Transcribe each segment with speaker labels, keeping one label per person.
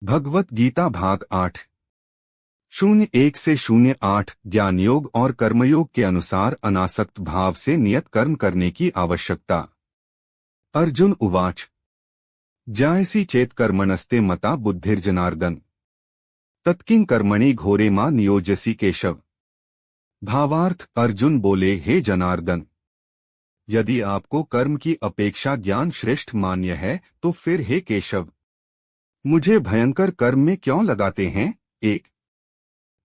Speaker 1: भगवत गीता भाग 8 01 से 08 ज्ञान योग और कर्मयोग के अनुसार अनासक्त भाव से नियत कर्म करने की आवश्यकता। अर्जुन उवाच जायसी चेत कर्मणस्ते मता बुद्धिर्जनार्दन तत्किं कर्मणि घोरे मां नियोजसी केशव। भावार्थ अर्जुन बोले, हे जनार्दन, यदि आपको कर्म की अपेक्षा ज्ञान श्रेष्ठ मान्य है तो फिर हे केशव, मुझे भयंकर कर्म में क्यों लगाते हैं। 1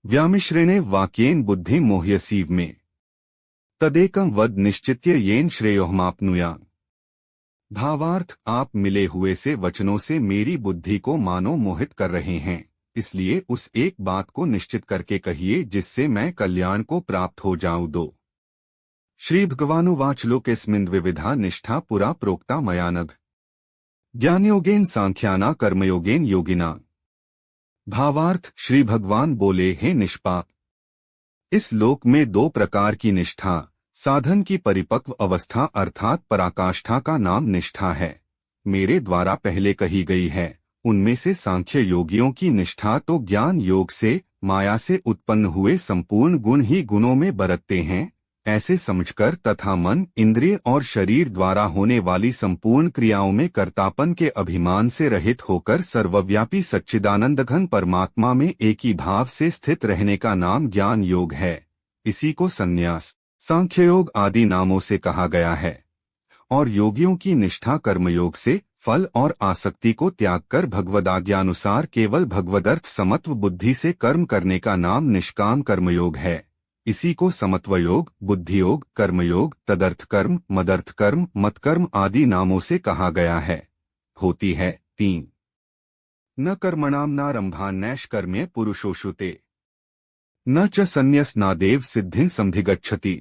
Speaker 1: व्यामिश्रेणे वाक्येन बुद्धि मोह्यसीव में तदेकं वद निश्चित्य येन श्रेयोहमाप्नुयात्। भावार्थ आप मिले हुए से वचनों से मेरी बुद्धि को मानो मोहित कर रहे हैं, इसलिए उस एक बात को निश्चित करके कहिए जिससे मैं कल्याण को प्राप्त हो जाऊं। 2 श्री भगवानुवाच लोकेस्मिन् द्विविधा निष्ठा पुरा प्रोक्ता मया नघ ज्ञानयोगेन सांख्याना कर्मयोगेन योगिना। भावार्थ श्री भगवान बोले, हे निष्पाप, इस लोक में 2 प्रकार की निष्ठा, साधन की परिपक्व अवस्था अर्थात पराकाष्ठा का नाम निष्ठा है, मेरे द्वारा पहले कही गई है। उनमें से सांख्य योगियों की निष्ठा तो ज्ञान योग से माया से उत्पन्न हुए संपूर्ण गुण ही गुणों में बरतते हैं, ऐसे समझकर तथा मन इंद्रिय और शरीर द्वारा होने वाली संपूर्ण क्रियाओं में कर्तापन के अभिमान से रहित होकर सर्वव्यापी सच्चिदानंद घन परमात्मा में एक ही भाव से स्थित रहने का नाम ज्ञान योग है। इसी को संन्यास, सांख्ययोग आदि नामों से कहा गया है। और योगियों की निष्ठा कर्मयोग से फल और आसक्ति को त्याग कर भगवदाज्ञानुसार केवल भगवदर्थ समत्व बुद्धि से कर्म करने का नाम निष्काम कर्मयोग है। इसी को समत्वयोग, बुद्धियोग, कर्मयोग, तदर्थ कर्म, मदर्थ कर्म, मतकर्म आदि नामों से कहा गया है। होती है 3 न कर्मणाम नारंभान्नैष कर्मे पुरुषोषुते न च संन्यसनादेव सिद्धिं समधिगच्छति।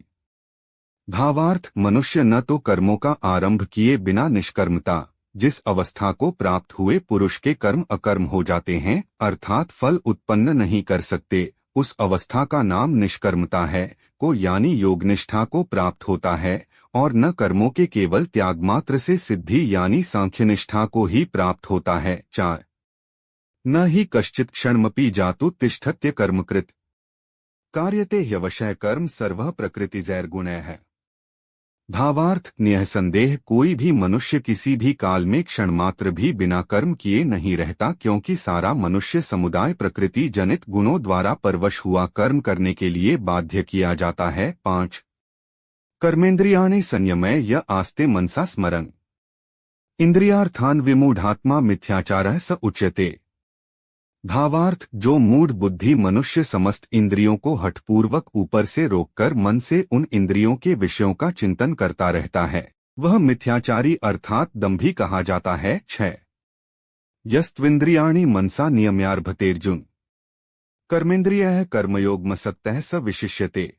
Speaker 1: भावार्थ मनुष्य न तो कर्मों का आरंभ किए बिना निष्कर्मता, जिस अवस्था को प्राप्त हुए पुरुष के कर्म अकर्म हो जाते हैं अर्थात फल उत्पन्न नहीं कर सकते, उस अवस्था का नाम निष्कर्मता है, को यानी योगनिष्ठा को प्राप्त होता है। और न कर्मों के केवल त्याग मात्र से सिद्धि यानी सांख्यनिष्ठा को ही प्राप्त होता है। 4 न ही कश्चित् क्षणमपि जातु तिष्ठत्य कर्मकृत कार्यते ह्यवशः कर्म सर्वः प्रकृतिजैर्गुणैः है। भावार्थ निःसंदेह कोई भी मनुष्य किसी भी काल में क्षण मात्र भी बिना कर्म किए नहीं रहता, क्योंकि सारा मनुष्य समुदाय प्रकृति जनित गुणों द्वारा परवश हुआ कर्म करने के लिए बाध्य किया जाता है। 5 कर्मेन्द्रियाणि संयमय य आस्ते मनसा स्मरन् इंद्रियार्थान विमूढ़ात्मा मिथ्याचारः स उच्यते। भावार्थ जो मूढ़ बुद्धि मनुष्य समस्त इंद्रियों को हठपूर्वक ऊपर से रोककर मन से उन इंद्रियों के विषयों का चिंतन करता रहता है, वह मिथ्याचारी अर्थात दंभी कहा जाता है। 6 यस्त्विन्द्रियाणि मनसा नियम्यार्भतेर्जुन कर्मेन्द्रियः कर्मयोगमसक्तः स विशिष्यते।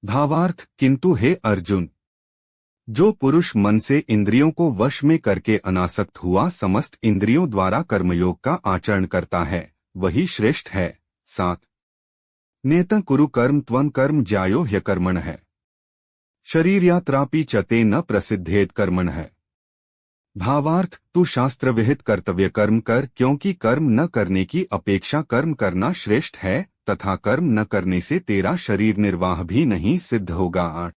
Speaker 1: भावार्थ किंतु हे अर्जुन, जो पुरुष मन से इंद्रियों को वश में करके अनासक्त हुआ समस्त इंद्रियों द्वारा कर्मयोग का आचरण करता है, वही श्रेष्ठ है। 7 नेतं कुरु कर्म त्वं कर्म ज्यायो ह्यकर्मणः शरीर यात्रापि चते न प्रसिद्धेत कर्मणः। भावार्थ तू शास्त्र विहित कर्तव्य कर्म कर, क्योंकि कर्म न करने की अपेक्षा कर्म करना श्रेष्ठ है, तथा कर्म न करने से तेरा शरीर निर्वाह भी नहीं सिद्ध होगा। 8